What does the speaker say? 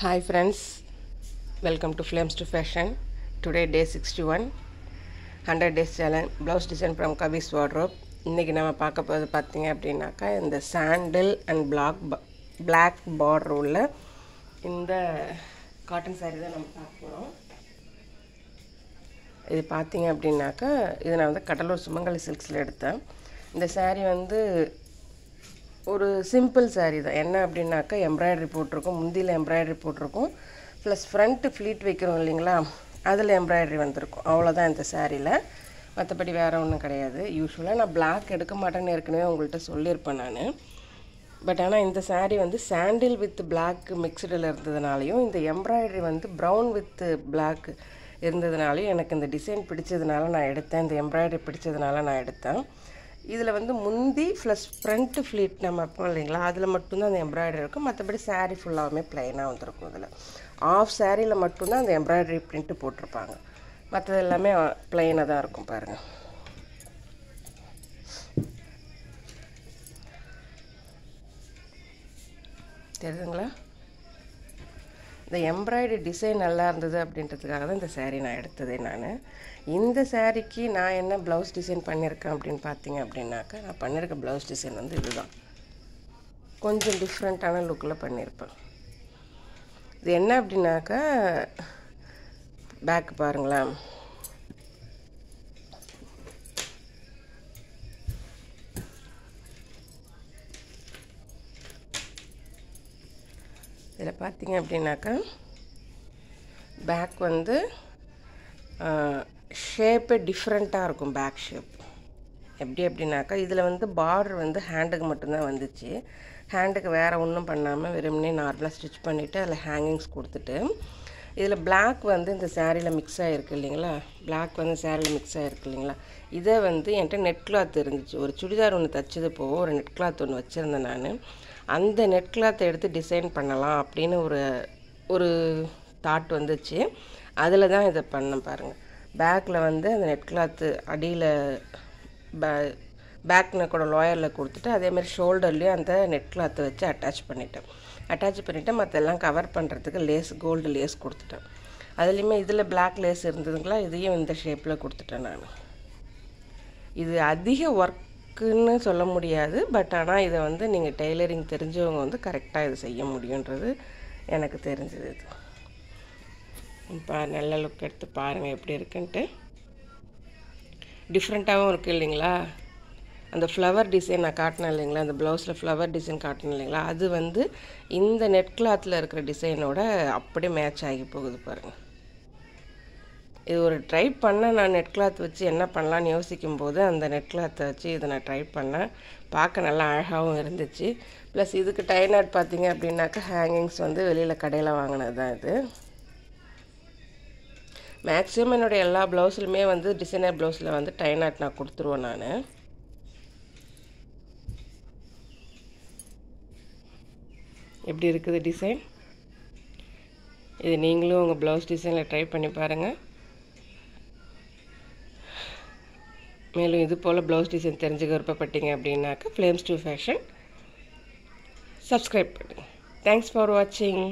Hi friends, welcome to Flames to Fashion. Today day 61, 100 days challenge, blouse design from Kavi's wardrobe. இன்றைக்கி நம்ம பார்க்க போகிறது பார்த்தீங்க அப்படின்னாக்கா இந்த சாண்டில் அண்ட் பிளாக் பார்டர் உள்ள இந்த காட்டன் சாரீ தான் நம்ம பார்க்க போகிறோம். இது பார்த்தீங்க அப்படின்னாக்கா இது நான் வந்து கடலூர் சுமங்கலி சில்க்ஸில் எடுத்தேன். இந்த சாரீ வந்து ஒரு சிம்பிள் சாரீ தான். என்ன அப்படின்னாக்கா எம்ப்ராய்டரி போட்டிருக்கோம், முந்தியில் எம்ப்ராய்டரி போட்டிருக்கோம், ப்ளஸ் ஃப்ரண்ட்டு ஃப்ளீட் வைக்கிறோம் இல்லைங்களா, அதில் எம்ப்ராய்டரி வந்திருக்கும். அவ்வளோதான் இந்த சாரியில், மற்றபடி வேறு ஒன்றும் கிடையாது. யூஸ்வலாக நான் பிளாக் எடுக்க மாட்டேன்னு ஏற்கனவே உங்கள்கிட்ட சொல்லியிருப்பேன் நான். பட் ஆனால் இந்த சாரீ வந்து சாண்டில் வித் பிளாக் மிக்சடில் இருந்ததுனாலையும் இந்த எம்ப்ராய்டரி வந்து ப்ரௌன் வித் பிளாக் இருந்ததுனாலையும் எனக்கு இந்த டிசைன் பிடிச்சதுனால நான் எடுத்தேன். இந்த எம்ப்ராய்டரி பிடிச்சதுனால நான் எடுத்தேன். இதில் வந்து முந்தி ப்ளஸ் ஃப்ரண்ட்டு ஃப்ளீட் நம்ம இருப்போம் இல்லைங்களா, அதில் மட்டும்தான் அந்த எம்ப்ராய்டரி இருக்கும். மற்றபடி சாரீ ஃபுல்லாகவுமே ப்ளைனாக வந்துருக்கும். இதில் ஆஃப் சாரியில் மட்டும்தான் அந்த எம்ப்ராய்டரி பிரிண்ட்டு போட்டிருப்பாங்க, மற்றது எல்லாமே ப்ளைனாக தான் இருக்கும். பாருங்கள், தெரியுதுங்களா? இந்த எம்ப்ராய்டரி டிசைன் நல்லா இருந்தது அப்படின்றதுக்காக தான் இந்த சாரீ நான் எடுத்ததே. நான் இந்த சாரீக்கு நான் என்ன ப்ளவுஸ் டிசைன் பண்ணியிருக்கேன் அப்படின்னு பார்த்தீங்க அப்படின்னாக்கா, நான் பண்ணியிருக்க ப்ளவுஸ் டிசைன் வந்து இதுதான். கொஞ்சம் டிஃப்ரெண்ட்டான லுக்கில் பண்ணியிருப்பேன். இது என்ன அப்படின்னாக்கா, பேக் பாருங்களேன், இதில் பார்த்தீங்க அப்படின்னாக்கா பேக் வந்து ஷேப்பே டிஃப்ரெண்ட்டாக இருக்கும். பேக் ஷேப் எப்படி அப்படின்னாக்கா, இதில் வந்து பார்டர் வந்து ஹேண்டுக்கு மட்டும்தான் வந்துச்சு. ஹேண்டுக்கு வேறு ஒன்றும் பண்ணாமல் வெறுமனே நார்மலாக ஸ்டிச் பண்ணிவிட்டு அதில் ஹேங்கிங்ஸ் கொடுத்துட்டு, இதில் பிளாக் வந்து இந்த சாரியில் மிக்ஸ் ஆகிருக்கு இல்லைங்களா, பிளாக் வந்து சாரியில் மிக்ஸ் ஆகிருக்கு இல்லைங்களா, இதை வந்து என்கிட்ட நெட் கிளாத் இருந்துச்சு. ஒரு சுடிதார் ஒன்று தைச்சது போக ஒரு நெட் கிளாத் ஒன்று வச்சுருந்தேன் நான். அந்த நெட் கிளாத்தை எடுத்து டிசைன் பண்ணலாம் அப்படின்னு ஒரு தாட் வந்துச்சு. அதில் தான் இதை பண்ணேன். பாருங்கள், பேக்கில் வந்து அந்த நெட் கிளாத்து அடியில் பேக் நெக்கோட லோயரில் கொடுத்துட்டு, அதேமாதிரி ஷோல்டர்லேயும் அந்த நெட் கிளாத்தை வச்சு அட்டாச் பண்ணிவிட்டு மற்றெல்லாம் கவர் பண்ணுறதுக்கு லேஸ், கோல்டு லேஸ் கொடுத்துட்டேன். அதுலேயுமே இதில் பிளாக் லேஸ் இருந்ததுங்களா, இதையும் இந்த ஷேப்பில் கொடுத்துட்டேன் நான். இது அதிக ஒர்க்குன்னு சொல்ல முடியாது, பட் ஆனால் இதை வந்து நீங்கள் டெய்லரிங் தெரிஞ்சவங்க வந்து கரெக்டாக இது செய்ய முடியுன்றது எனக்கு தெரிஞ்சது. இது இப்போ நல்ல லுக் எடுத்து பாருங்கள் எப்படி இருக்குன்ட்டு. டிஃப்ரெண்ட்டாகவும் இருக்குது இல்லைங்களா. அந்த ஃப்ளவர் டிசைன் நான் காட்டினேன் இல்லைங்களா, அந்த ப்ளவுஸில் ஃப்ளவர் டிசைன் காட்டினேன் இல்லைங்களா, அது வந்து இந்த நெட் கிளாத்தில் இருக்கிற டிசைனோட அப்படியே மேட்ச் ஆகி போகுது பாருங்கள். இது ஒரு ட்ரை பண்ணேன் நான். நெட் கிளாத் வச்சு என்ன பண்ணலான்னு யோசிக்கும்போது அந்த நெட் கிளாத்தை வச்சு இதை நான் ட்ரை பண்ணேன். பார்க்க நல்லா அழகாகவும் இருந்துச்சு. ப்ளஸ் இதுக்கு டை நாட் பார்த்தீங்க அப்படின்னாக்கா ஹேங்கிங்ஸ் வந்து வெளியில் கடையில் வாங்கினது தான் இது. மேக்ஸிமம் என்னுடைய எல்லா ப்ளவுஸ்லுமே வந்து டிசைனர் ப்ளவுஸில் வந்து டை நாட் நான் கொடுத்துருவேன் நான். எப்படி இருக்குது டிசைன்? இது நீங்களும் உங்கள் ப்ளவுஸ் டிசைனில் ட்ரை பண்ணி பாருங்கள். மேலும் இது போல் ப்ளவுஸ் டிசைன் தெரிஞ்சுக்க விருப்பப்பட்டீங்க அப்படின்னாக்கா ஃப்ளேம்ஸ் டு ஃபேஷன் சப்ஸ்கிரைப் பண்ணுங்கள். தேங்க்ஸ் ஃபார் வாட்சிங்.